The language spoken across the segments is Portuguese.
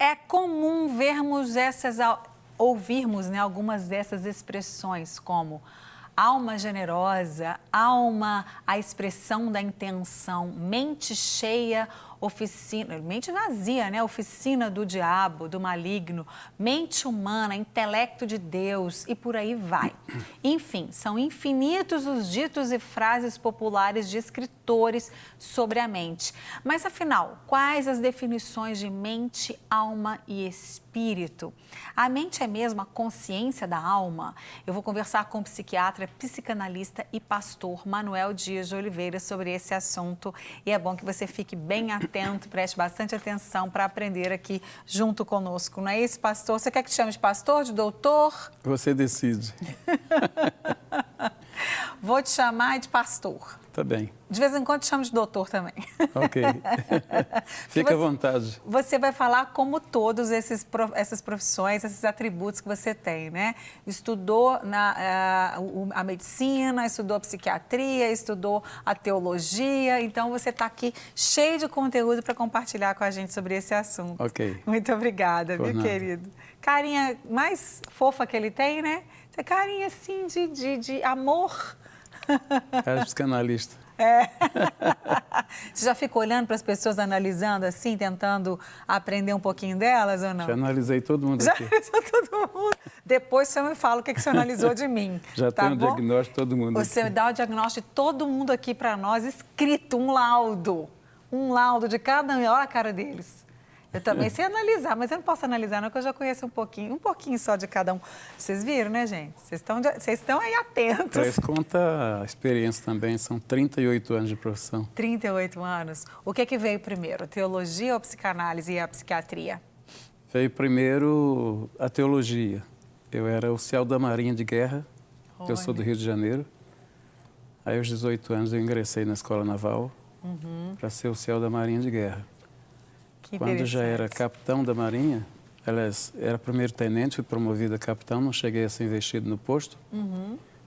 É comum ouvirmos, né, algumas dessas expressões, como alma generosa, a expressão da intenção, mente cheia, mente vazia, né? Oficina do diabo, do maligno, mente humana, intelecto de Deus e por aí vai. Enfim, são infinitos os ditos e frases populares de escritores sobre a mente. Mas afinal, quais as definições de mente, alma e espírito? A mente é mesmo a consciência da alma? Eu vou conversar com o psiquiatra, psicanalista e pastor Manuel Dias de Oliveira sobre esse assunto. E é bom que você fique bem atento, preste bastante atenção para aprender aqui junto conosco. Não é isso, pastor? Você quer que te chame de pastor, de doutor? Você decide. Vou te chamar de pastor. Tá bem. De vez em quando te chamo de doutor também. Ok. Fica à vontade. Você vai falar como todos essas profissões, esses atributos que você tem, né? Estudou a medicina, estudou a psiquiatria, estudou a teologia. Então, você está aqui cheio de conteúdo para compartilhar com a gente sobre esse assunto. Ok. Muito obrigada, Por viu, nada. querido? Carinha mais fofa que ele tem, né? Essa carinha, assim, de amor. Cara de psicanalista. É. Você já fica olhando para as pessoas, analisando assim, tentando aprender um pouquinho delas ou não? Já analisei todo mundo Já aqui. analisou todo mundo. Depois você me fala o que você analisou de mim. Já tá tenho o bom? diagnóstico de todo mundo Você aqui. dá o diagnóstico de todo mundo aqui para nós, escrito, um laudo. Um laudo de cada um. Olha a cara deles. Eu também sei analisar, mas eu não posso analisar não, porque eu já conheço um pouquinho só de cada um. Vocês viram, né, gente? Vocês estão aí atentos. Para isso conta a experiência também, são 38 anos de profissão. 38 anos. O que veio primeiro, teologia ou psicanálise e a psiquiatria? Veio primeiro a teologia. Eu era oficial da Marinha de Guerra, que eu sou do Rio de Janeiro. Aí, aos 18 anos, eu ingressei na Escola Naval para ser oficial da Marinha de Guerra. Quando já era capitão da Marinha, aliás, era primeiro-tenente, fui promovido a capitão, não cheguei a ser investido no posto,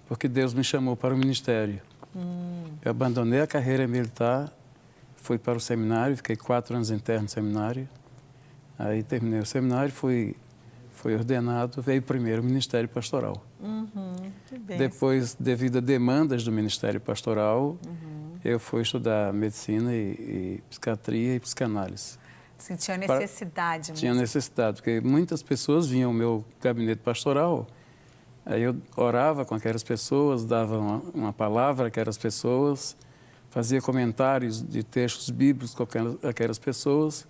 porque Deus me chamou para o ministério. Eu abandonei a carreira militar, fui para o seminário, fiquei 4 anos interno no seminário, aí terminei o seminário, fui ordenado, veio primeiro o Ministério Pastoral. Que bem. Depois, devido a demandas do Ministério Pastoral, eu fui estudar medicina e psiquiatria e psicanálise. Sentia necessidade mesmo. Tinha necessidade, porque muitas pessoas vinham ao meu gabinete pastoral, aí eu orava com aquelas pessoas, dava uma palavra a aquelas pessoas, fazia comentários de textos bíblicos com aquelas pessoas,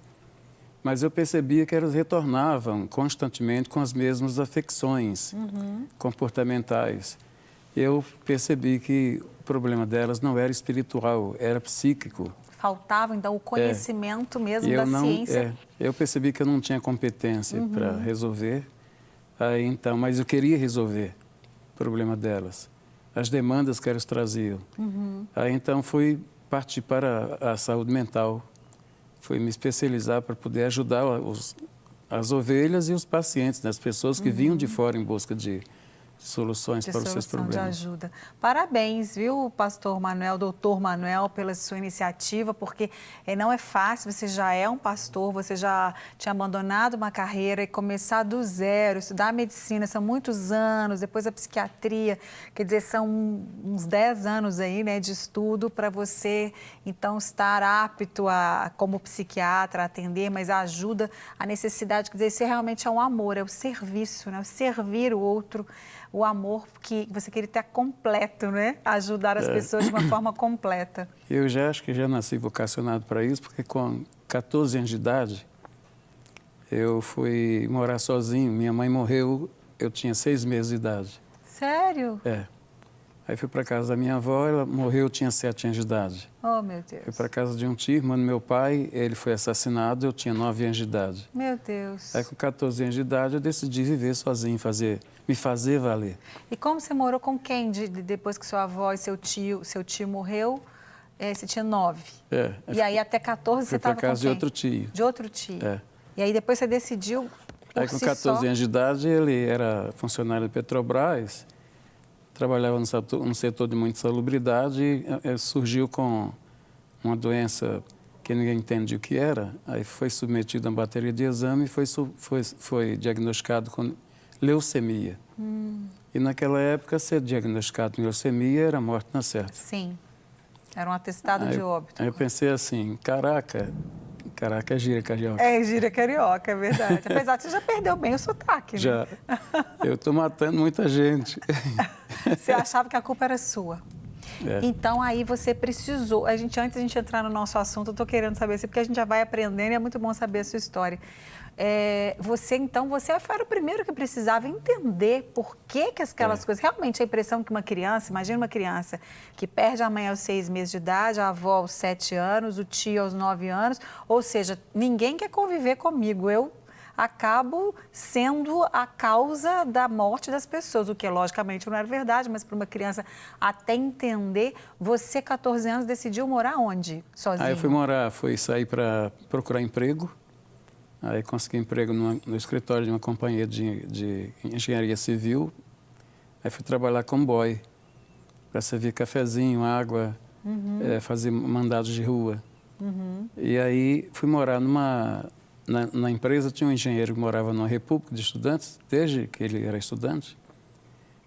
mas eu percebia que elas retornavam constantemente com as mesmas afecções comportamentais. Eu percebi que o problema delas não era espiritual, era psíquico. Faltava, então, o conhecimento mesmo da ciência. Eu percebi que eu não tinha competência para resolver, então, mas eu queria resolver o problema delas, as demandas que elas traziam. Aí, então, fui partir para a saúde mental, fui me especializar para poder ajudar as ovelhas e os pacientes, né, as pessoas que vinham de fora em busca de soluções para os seus problemas. De ajuda. Parabéns, viu, pastor Manuel, doutor Manuel, pela sua iniciativa, porque não é fácil, você já é um pastor, você já tinha abandonado uma carreira e começar do zero, estudar medicina, são muitos anos, depois a psiquiatria, quer dizer, são uns 10 anos aí, né, de estudo para você, então, estar apto como psiquiatra, a atender, mas a ajuda, a necessidade, quer dizer, isso realmente é um amor, é o serviço, né, o servir o outro, o amor que você queria ter completo, né? Ajudar as pessoas de uma forma completa. Eu já acho que já nasci vocacionado para isso, porque com 14 anos de idade, eu fui morar sozinho. Minha mãe morreu, eu tinha 6 meses de idade. Sério? É. Aí fui para casa da minha avó, ela morreu, eu tinha 7 anos de idade. Oh, meu Deus. Fui para casa de um tio, irmão do meu pai, ele foi assassinado, eu tinha 9 anos de idade. Meu Deus. Aí com 14 anos de idade eu decidi viver sozinho, me fazer valer. E como você morou com quem depois que sua avó e seu tio morreu? Você tinha 9. E aí até 14 você estava com quem? Fui para casa de outro tio. De outro tio. É. E aí depois você decidiu por Aí com si 14 anos de idade ele era funcionário da Petrobras, trabalhava no setor de muita salubridade e surgiu com uma doença que ninguém entendia o que era. Aí foi submetido a uma bateria de exame e foi diagnosticado com leucemia. E naquela época, ser diagnosticado com leucemia era morte na certa. Sim, era um atestado de óbito. Aí eu pensei assim, caraca é gíria carioca. É gíria carioca, é verdade. Apesar que você já perdeu bem o sotaque, né? Já. Eu estou matando muita gente. Você achava que a culpa era sua. É. Então, aí você precisou... Antes de a gente entrar no nosso assunto, eu estou querendo saber assim, porque a gente já vai aprendendo e é muito bom saber a sua história. Você foi o primeiro que precisava entender por que aquelas coisas... Realmente, a impressão que uma criança... Imagina uma criança que perde a mãe aos 6 meses de idade, a avó aos 7 anos, o tio aos 9 anos. Ou seja, ninguém quer conviver comigo. Eu acabo sendo a causa da morte das pessoas, o que logicamente não era verdade, mas para uma criança até entender, você, 14 anos, decidiu morar onde, sozinho? Aí eu fui sair para procurar emprego, aí consegui emprego no escritório de uma companhia de engenharia civil, aí fui trabalhar com boy, para servir cafezinho, água, fazer mandados de rua. E aí fui morar na empresa tinha um engenheiro que morava numa república de estudantes, desde que ele era estudante.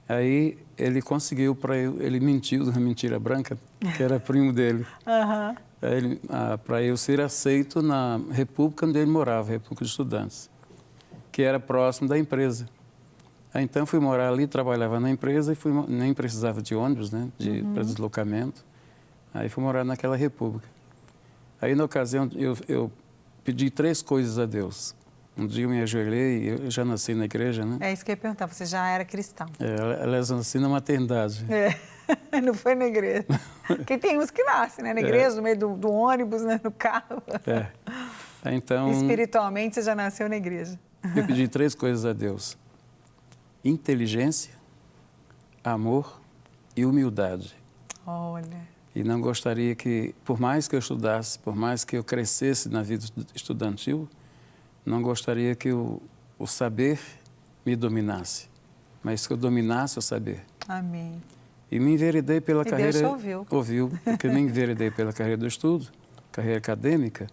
Aí ele conseguiu ele mentiu, uma mentira branca, que era primo dele. Para eu ser aceito na república onde ele morava, república de estudantes, que era próximo da empresa. Aí então fui morar ali, trabalhava na empresa e nem precisava de ônibus, né, para deslocamento. Aí fui morar naquela república. Aí na ocasião eu pedi 3 coisas a Deus. Um dia eu me ajoelhei, eu já nasci na igreja, né? É isso que eu ia perguntar, você já era cristão? Aliás, eu nasci na maternidade. Não foi na igreja. Porque tem uns que nascem, né? Na igreja, no meio do ônibus, né? No carro. Então, espiritualmente, você já nasceu na igreja. Eu pedi 3 coisas a Deus: inteligência, amor e humildade. Olha... E não gostaria que, por mais que eu estudasse, por mais que eu crescesse na vida estudantil, não gostaria que o saber me dominasse, mas que eu dominasse o saber. Amém. E me enveredei pela carreira... Deus te ouviu, porque me enveredei pela carreira do estudo, carreira acadêmica.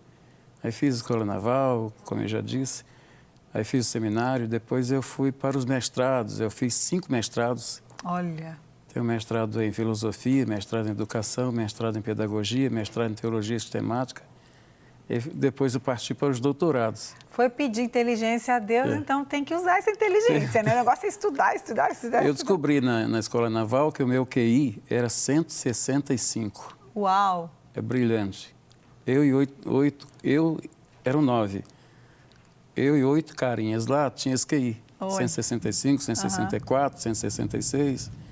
Aí fiz escola naval, como eu já disse, aí fiz o seminário, depois eu fui para os mestrados, eu fiz 5 mestrados. Olha... Tenho mestrado em filosofia, mestrado em educação, mestrado em pedagogia, mestrado em teologia sistemática. E depois eu parti para os doutorados. Foi pedir inteligência a Deus, então tem que usar essa inteligência, né? O negócio é estudar. Eu descobri na escola naval que o meu QI era 165. Uau! É brilhante. Eram 9. Eu e 8 carinhas lá tinha esse QI. 165, 164, 166.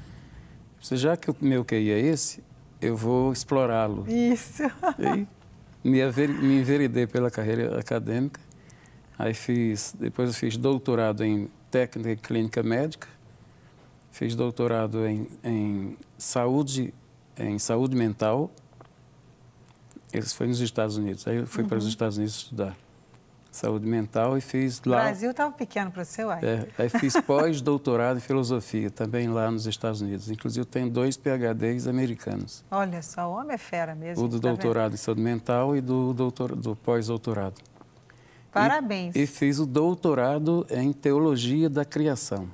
Já que o meu QI é esse, eu vou explorá-lo. Isso. E me enveredei pela carreira acadêmica. Aí depois eu fiz doutorado em técnica e clínica médica, fiz doutorado em saúde mental. Isso foi nos Estados Unidos. Aí eu fui para os Estados Unidos estudar saúde mental e fiz lá... O Brasil estava pequeno para você, uai. Aí fiz pós-doutorado em filosofia, também lá nos Estados Unidos. Inclusive, eu tenho 2 PhDs americanos. Olha só, o homem é fera mesmo. O do doutorado em saúde mental e do pós-doutorado. Parabéns. E fiz o doutorado em teologia da criação.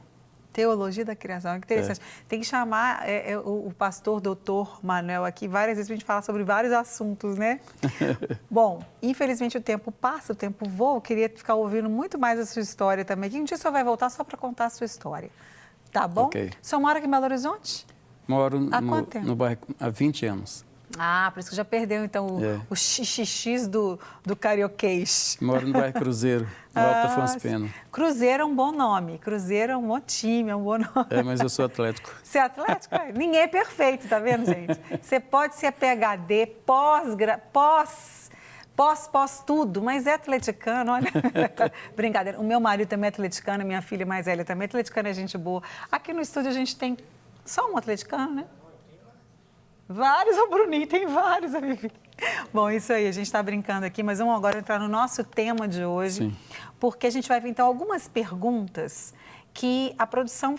Teologia da criação, que interessante. Tem que chamar o pastor doutor Manuel aqui várias vezes para a gente falar sobre vários assuntos, né? Bom, infelizmente o tempo passa, o tempo voa. Eu queria ficar ouvindo muito mais a sua história também. Que um dia o senhor vai voltar só para contar a sua história. Tá bom? Ok. O senhor mora aqui em Belo Horizonte? Moro no bairro há 20 anos. Ah, por isso que já perdeu, então, o xixix do carioquês. Moro no bairro Cruzeiro, no Alto Afonso Pena. Cruzeiro é um bom nome. Cruzeiro é um bom time, é um bom nome. Mas eu sou atlético. Você é atlético? Ninguém é perfeito, tá vendo, gente? Você pode ser PhD, pós tudo, mas é atleticano, olha. Brincadeira. O meu marido também é atleticano, a minha filha mais velha também é atleticana, é gente boa. Aqui no estúdio a gente tem só um atleticano, né? Vários, o Bruninho tem vários, a Vivi. Bom, isso aí, a gente está brincando aqui, mas vamos agora entrar no nosso tema de hoje. Sim. Porque a gente vai ver, então, algumas perguntas que a produção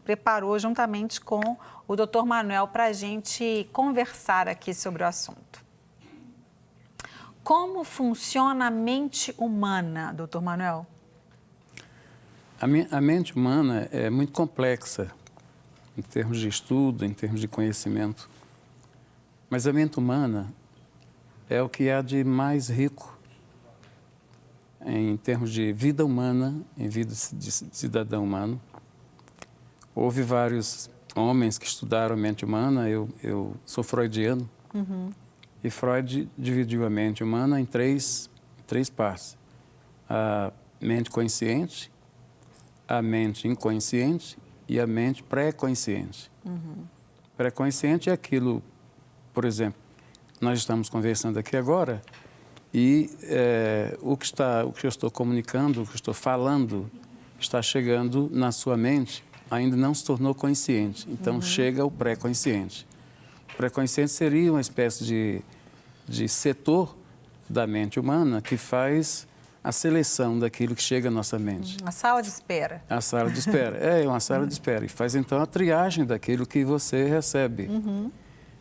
preparou juntamente com o Dr. Manuel para a gente conversar aqui sobre o assunto. Como funciona a mente humana, doutor Manuel? A mente humana é muito complexa em termos de estudo, em termos de conhecimento. Mas a mente humana é o que há de mais rico em termos de vida humana, em vida de cidadão humano. Houve vários homens que estudaram a mente humana, eu sou freudiano, e Freud dividiu a mente humana em três partes. A mente consciente, a mente inconsciente e a mente pré-consciente. Pré-consciente é aquilo, por exemplo, nós estamos conversando aqui agora e o que eu estou comunicando, o que eu estou falando, está chegando na sua mente, ainda não se tornou consciente. Então, chega o pré-consciente. O pré-consciente seria uma espécie de setor da mente humana que faz a seleção daquilo que chega à nossa mente. A sala de espera. A sala de espera. É uma sala de espera. E faz, então, a triagem daquilo que você recebe.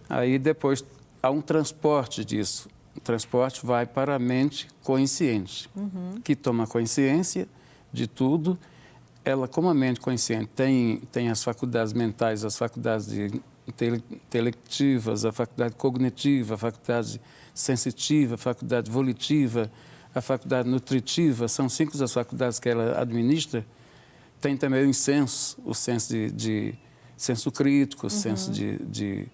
Aí, depois, há um transporte disso. O transporte vai para a mente consciente, que toma consciência de tudo. Ela, como a mente consciente, tem as faculdades mentais, as faculdades inteletivas, a faculdade cognitiva, a faculdade sensitiva, a faculdade volitiva, a faculdade nutritiva, são 5 das faculdades que ela administra. Tem também o senso de senso crítico, o senso de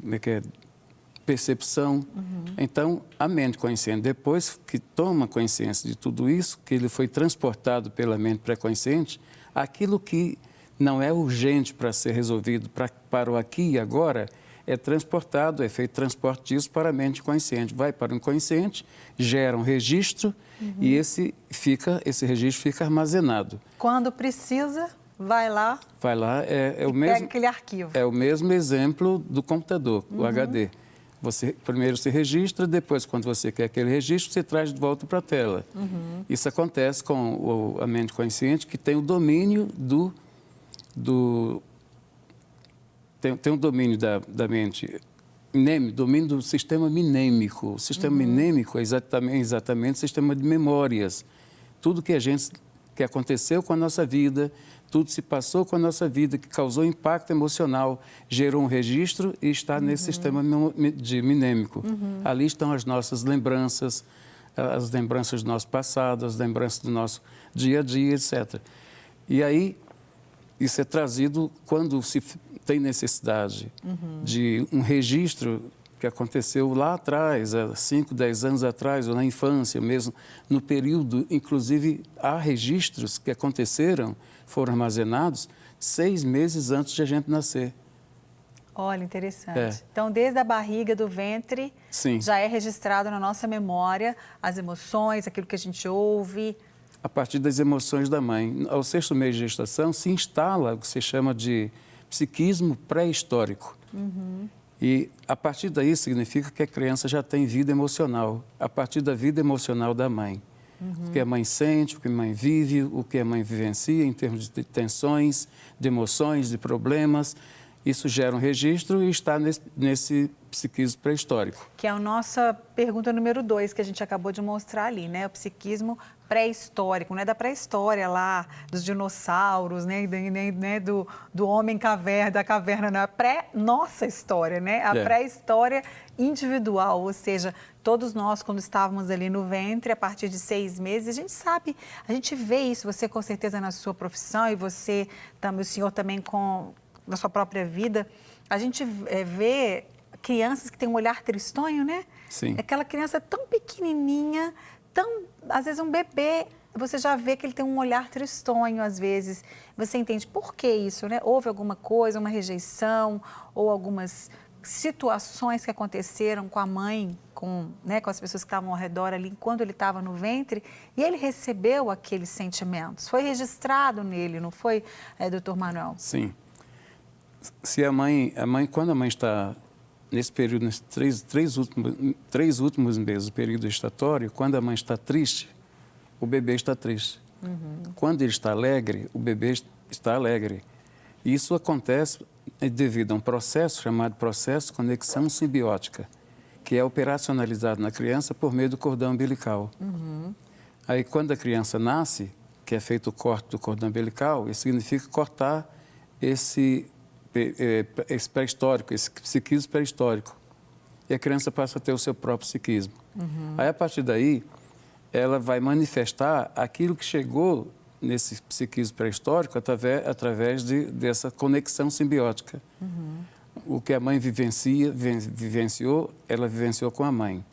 como é que é? Percepção. Então, a mente consciente, depois que toma consciência de tudo isso, que ele foi transportado pela mente pré-consciente, aquilo que não é urgente para ser resolvido para o aqui e agora, é transportado, é feito transporte disso para a mente consciente. Vai para o inconsciente, gera um registro e esse registro fica armazenado. Quando precisa, vai lá é o mesmo, pega aquele arquivo. É o mesmo exemplo do computador, o HD. Você primeiro se registra, depois, quando você quer aquele registro, você traz de volta para a tela. Isso acontece com a mente consciente, que tem o domínio tem um domínio da mente, domínio do sistema minêmico. O sistema minêmico é exatamente o sistema de memórias. Tudo que aconteceu com a nossa vida, tudo se passou com a nossa vida, que causou impacto emocional, gerou um registro e está nesse sistema minêmico. Ali estão as nossas lembranças, as lembranças do nosso passado, as lembranças do nosso dia a dia, etc. E aí, isso é trazido quando se tem necessidade de um registro que aconteceu lá atrás, há 5, 10 anos atrás, ou na infância mesmo, no período, inclusive, há registros que aconteceram, foram armazenados 6 meses antes de a gente nascer. Olha, interessante. Então, desde a barriga do ventre, já é registrado na nossa memória as emoções, aquilo que a gente ouve. A partir das emoções da mãe. Ao 6º mês de gestação, se instala o que se chama de psiquismo pré-histórico. E, a partir daí, significa que a criança já tem vida emocional, a partir da vida emocional da mãe. O que a mãe sente, o que a mãe vive, o que a mãe vivencia em termos de tensões, de emoções, de problemas. Isso gera um registro e está nesse psiquismo pré-histórico. Que é a nossa pergunta número 2, que a gente acabou de mostrar ali, né? O psiquismo pré-histórico, não é da pré-história lá, dos dinossauros, né? Do homem caverna, da caverna, não é a pré-nossa história, né? A pré-história individual, ou seja, todos nós, quando estávamos ali no ventre, a partir de 6 meses, a gente sabe, a gente vê isso, você com certeza na sua profissão e você, o senhor também na sua própria vida, a gente vê crianças que têm um olhar tristonho, né? Sim. Aquela criança tão pequenininha, às vezes um bebê, você já vê que ele tem um olhar tristonho, às vezes. Você entende por que isso, né? Houve alguma coisa, uma rejeição ou algumas situações que aconteceram com a mãe, com as pessoas que estavam ao redor ali, enquanto ele estava no ventre, e ele recebeu aqueles sentimentos. Foi registrado nele, não foi, doutor Manuel? Sim. Se quando a mãe está nesse período, nesses três últimos meses do período gestatório, quando a mãe está triste, o bebê está triste. Quando ele está alegre, o bebê está alegre. E isso acontece devido a um processo chamado processo de conexão simbiótica. que é operacionalizado na criança por meio do cordão umbilical. Aí, quando a criança nasce, que é feito o corte do cordão umbilical, isso significa cortar esse pré-histórico, esse psiquismo pré-histórico. E a criança passa a ter o seu próprio psiquismo. Aí, a partir daí, ela vai manifestar aquilo que chegou nesse psiquismo pré-histórico através dessa conexão simbiótica. O que a mãe vivenciou, ela vivenciou com a mãe.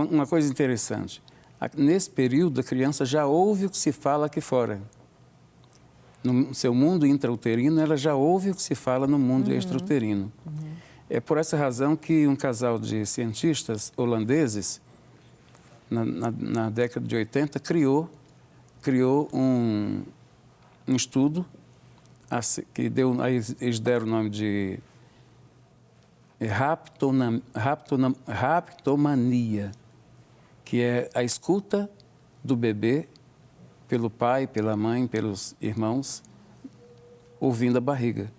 Uma coisa interessante, nesse período a criança já ouve o que se fala aqui fora. No seu mundo intrauterino, ela já ouve o que se fala no mundo extrauterino. É por essa razão que um casal de cientistas holandeses, na década de 80, criou um estudo que eles deram o nome de raptomania, que é a escuta do bebê pelo pai, pela mãe, pelos irmãos, ouvindo a barriga.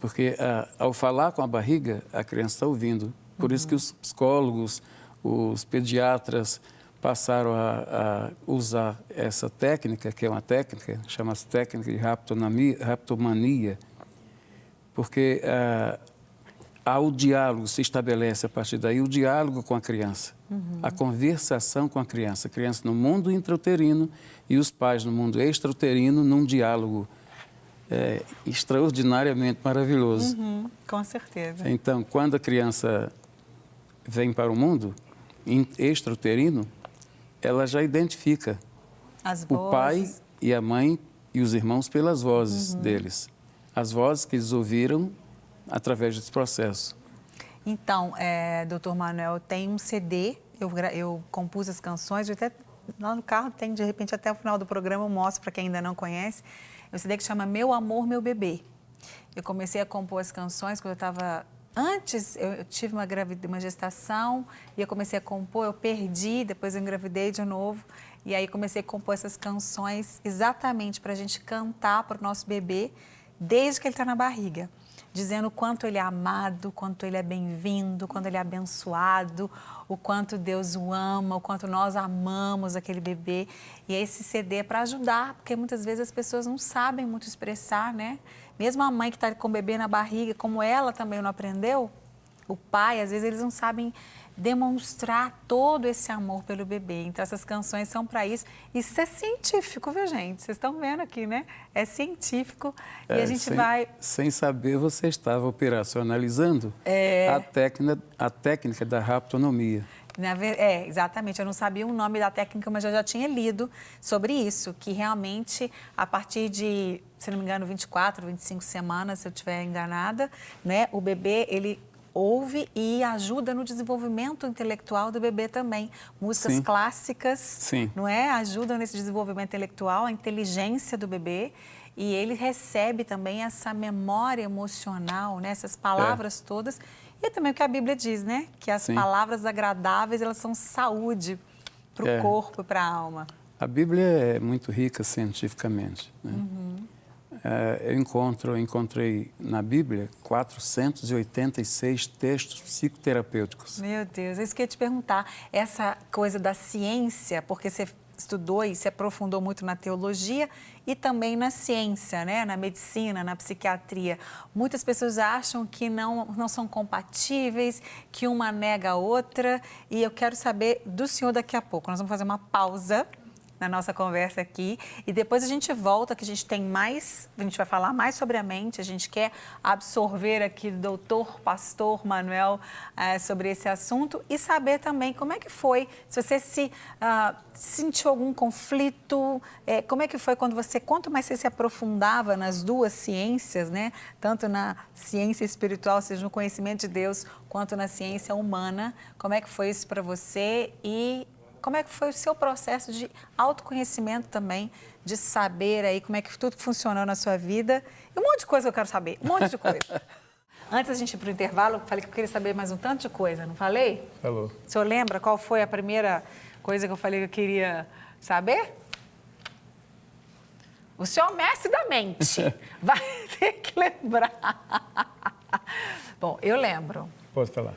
Porque ao falar com a barriga, a criança está ouvindo. Por isso que os psicólogos, os pediatras passaram a usar essa técnica, que é uma técnica, chama-se técnica de raptomania, porque há o diálogo, se estabelece a partir daí o diálogo com a criança, a conversação com a criança no mundo intrauterino e os pais no mundo extrauterino num diálogo extraordinariamente maravilhoso. Com certeza. Então, quando a criança vem para o mundo extrauterino, ela já identifica o pai e a mãe e os irmãos pelas vozes deles. As vozes que eles ouviram através desse processo. Então, doutor Manuel, tem um CD, eu compus as canções, até lá no carro tem, de repente, até o final do programa eu mostro para quem ainda não conhece. É um CD que chama Meu Amor, Meu Bebê. Eu comecei a compor as canções quando eu estava... Antes, eu tive uma gestação e eu comecei a compor, eu perdi, depois eu engravidei de novo. E aí comecei a compor essas canções exatamente para a gente cantar para o nosso bebê desde que ele está na barriga. Dizendo o quanto ele é amado, o quanto ele é bem-vindo, o quanto ele é abençoado, o quanto Deus o ama, o quanto nós amamos aquele bebê. E esse CD é para ajudar, porque muitas vezes as pessoas não sabem muito expressar, né? Mesmo a mãe que está com o bebê na barriga, como ela também não aprendeu, o pai, às vezes eles não sabem demonstrar todo esse amor pelo bebê. Então, essas canções são para isso. Isso é científico, viu, gente? Vocês estão vendo aqui, né? É científico e a gente vai... Sem saber, você estava operacionalizando a técnica da raptonomia. Exatamente. Eu não sabia o nome da técnica, mas eu já tinha lido sobre isso, que realmente, a partir de, se não me engano, 24, 25 semanas, se eu estiver enganada, né, o bebê, ele ouve e ajuda no desenvolvimento intelectual do bebê também. Músicas clássicas, não é? Ajudam nesse desenvolvimento intelectual, a inteligência do bebê. E ele recebe também essa memória emocional, né? Essas palavras todas. E também o que a Bíblia diz, né? Que as palavras agradáveis, elas são saúde para o corpo e para a alma. A Bíblia é muito rica cientificamente, né? Eu encontrei na Bíblia 486 textos psicoterapêuticos. Meu Deus, é isso que eu ia te perguntar. Essa coisa da ciência, porque você estudou e se aprofundou muito na teologia e também na ciência, né? Na medicina, na psiquiatria. Muitas pessoas acham que não são compatíveis, que uma nega a outra. E eu quero saber do senhor daqui a pouco. Nós vamos fazer uma pausa na nossa conversa aqui e depois a gente volta, que a gente vai falar mais sobre a mente, a gente quer absorver aqui do doutor, pastor Manuel sobre esse assunto e saber também como é que foi, se você sentiu algum conflito, como é que foi quanto mais você se aprofundava nas duas ciências, né? Tanto na ciência espiritual, ou seja, no conhecimento de Deus, quanto na ciência humana, como é que foi isso para você e como é que foi o seu processo de autoconhecimento também, de saber aí como é que tudo funcionou na sua vida? E um monte de coisa que eu quero saber, um monte de coisa. Antes da gente ir para o intervalo, eu falei que eu queria saber mais um tanto de coisa, não falei? Falou. O senhor lembra qual foi a primeira coisa que eu falei que eu queria saber? O senhor é o mestre da mente, vai ter que lembrar. Bom, eu lembro. Pode falar.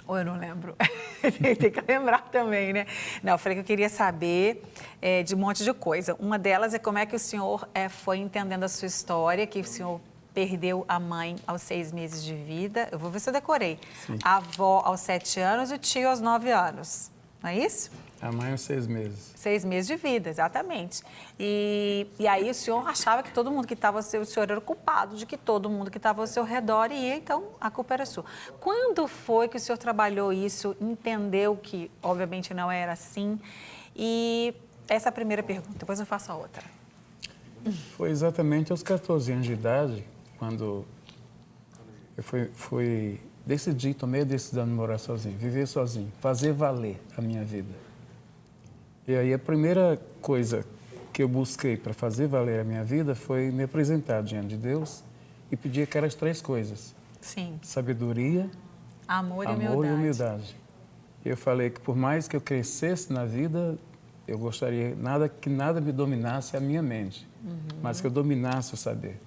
Ou eu não lembro? Tem que lembrar também, né? Não, eu falei que eu queria saber de um monte de coisa. Uma delas é como é que o senhor foi entendendo a sua história, que o senhor perdeu a mãe aos 6 meses de vida. Eu vou ver se eu decorei. Sim. A avó aos 7 anos e o tio aos 9 anos. Não é isso? A mãe aos 6 meses. 6 meses de vida, exatamente. E aí o senhor achava que todo mundo que estava ao seu... O senhor era culpado de que todo mundo que estava ao seu redor ia, então a culpa era sua. Quando foi que o senhor trabalhou isso, entendeu que obviamente não era assim? E essa é a primeira pergunta, depois eu faço a outra. Foi exatamente aos 14 anos de idade, quando eu tomei a decisão de morar sozinho, viver sozinho, fazer valer a minha vida. E aí a primeira coisa que eu busquei para fazer valer a minha vida foi me apresentar diante de Deus e pedir aquelas 3 coisas. Sim. Sabedoria, Amor e humildade. Eu falei que por mais que eu crescesse na vida, eu gostaria que nada me dominasse a minha mente, mas que eu dominasse o saber.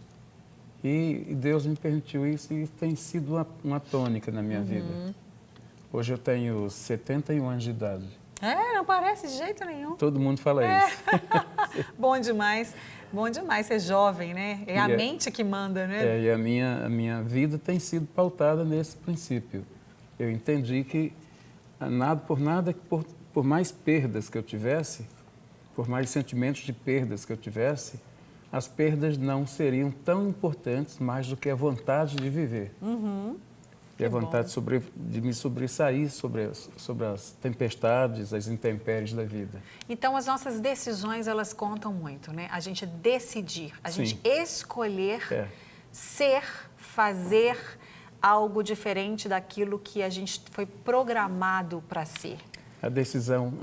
E Deus me permitiu isso e tem sido uma tônica na minha vida. Hoje eu tenho 71 anos de idade. Não parece de jeito nenhum. Todo mundo fala isso. Bom demais ser jovem, né? É a mente que manda, né? E a minha vida tem sido pautada nesse princípio. Eu entendi que por mais perdas que eu tivesse, por mais sentimentos de perdas que eu tivesse, as perdas não seriam tão importantes mais do que a vontade de viver. E a vontade de me sobressair sobre as tempestades, as intempéries da vida. Então, as nossas decisões, elas contam muito, né? A gente decidir, a gente escolher ser, fazer algo diferente daquilo que a gente foi programado para ser. A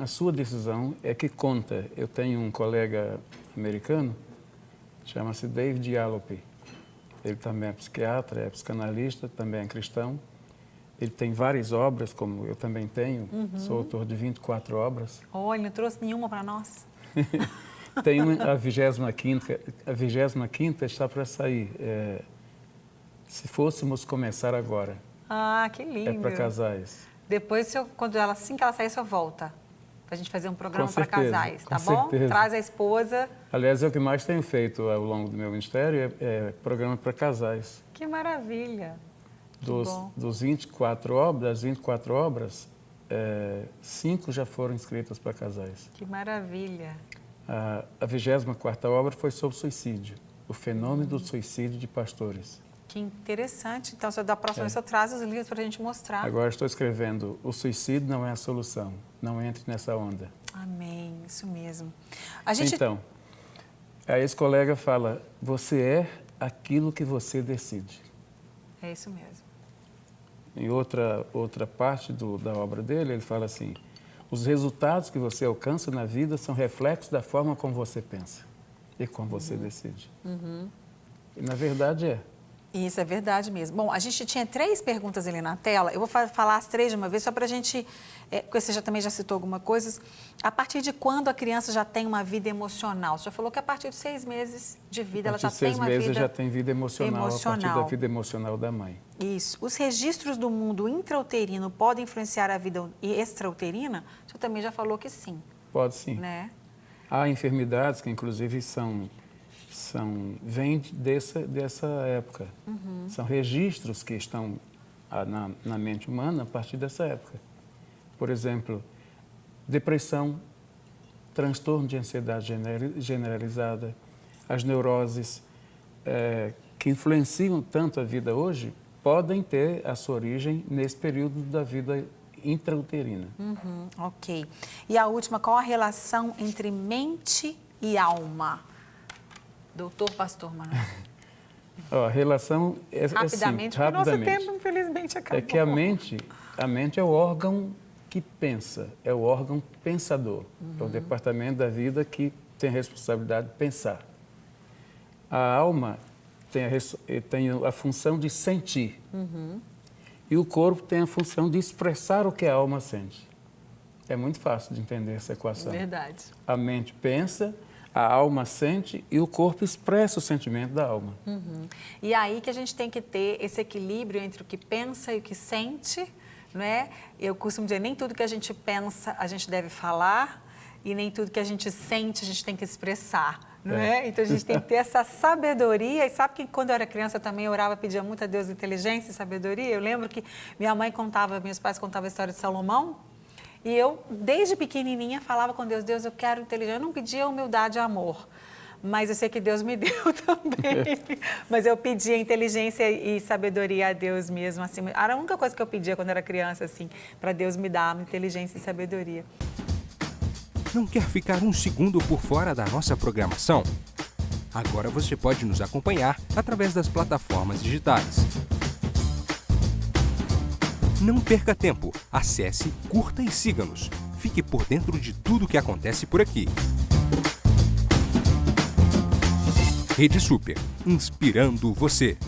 sua decisão é que conta. Eu tenho um colega americano, chama-se David Yalope. Ele também é psiquiatra, é psicanalista, também é cristão. Ele tem várias obras, como eu também tenho. Sou autor de 24 obras. Ele não trouxe nenhuma para nós? Tem a 25ª está para sair. Se fôssemos começar agora. Que lindo. É para casais. Depois, assim que ela sair, você volta. Para a gente fazer um programa para casais, tá bom? Certeza. Traz a esposa. Aliás, é o que mais tenho feito ao longo do meu ministério, é programa para casais. Que maravilha! Das 24 obras, 5 já foram escritas para casais. Que maravilha! A 24ª obra foi sobre suicídio, o fenômeno do suicídio de pastores. Que interessante. Então, da próxima vez, você traz os livros para a gente mostrar. Agora estou escrevendo O suicídio não é a solução. Não entre nessa onda. Amém. Isso mesmo. Então, aí esse colega fala, você é aquilo que você decide. É isso mesmo. Em outra parte da obra dele, ele fala assim, os resultados que você alcança na vida são reflexos da forma como você pensa e como você decide. E, na verdade, é. Isso é verdade mesmo. Bom, a gente tinha 3 perguntas ali na tela. Eu vou falar as 3 de uma vez, só para a gente... Porque você também já citou algumas coisas. A partir de quando a criança já tem uma vida emocional? Você já falou que a partir de 6 meses de vida ela já tem uma vida... A partir de 6 meses já tem vida emocional, a partir da vida emocional da mãe. Isso. Os registros do mundo intrauterino podem influenciar a vida extrauterina? Você também já falou que sim. Pode sim. Né? Há enfermidades que, inclusive, vêm dessa época. São registros que estão na mente humana a partir dessa época. Por exemplo, depressão, transtorno de ansiedade generalizada, as neuroses que influenciam tanto a vida hoje, podem ter a sua origem nesse período da vida intrauterina. Ok. E a última, qual a relação entre mente e alma? Doutor Pastor Manuel. A relação é rapidamente, porque o nosso tempo, infelizmente, acabou. É que a mente é o órgão que pensa, é o órgão pensador. É o departamento da vida que tem a responsabilidade de pensar. A alma tem a função de sentir. E o corpo tem a função de expressar o que a alma sente. É muito fácil de entender essa equação. Verdade. A mente pensa, a alma sente e o corpo expressa o sentimento da alma. E aí que a gente tem que ter esse equilíbrio entre o que pensa e o que sente, não é? Eu costumo dizer, nem tudo que a gente pensa a gente deve falar e nem tudo que a gente sente a gente tem que expressar, não é? Então a gente tem que ter essa sabedoria. E sabe que quando eu era criança eu também orava, pedia muito a Deus inteligência e sabedoria? Eu lembro que meus pais contavam a história de Salomão. E eu, desde pequenininha, falava com Deus, Deus, eu quero inteligência. Eu não pedia humildade e amor, mas eu sei que Deus me deu também. Mas eu pedia inteligência e sabedoria a Deus mesmo. Assim, era a única coisa que eu pedia quando era criança, assim, para Deus me dar inteligência e sabedoria. Não quer ficar um segundo por fora da nossa programação? Agora você pode nos acompanhar através das plataformas digitais. Não perca tempo, acesse, curta e siga-nos. Fique por dentro de tudo o que acontece por aqui. Rede Super, inspirando você.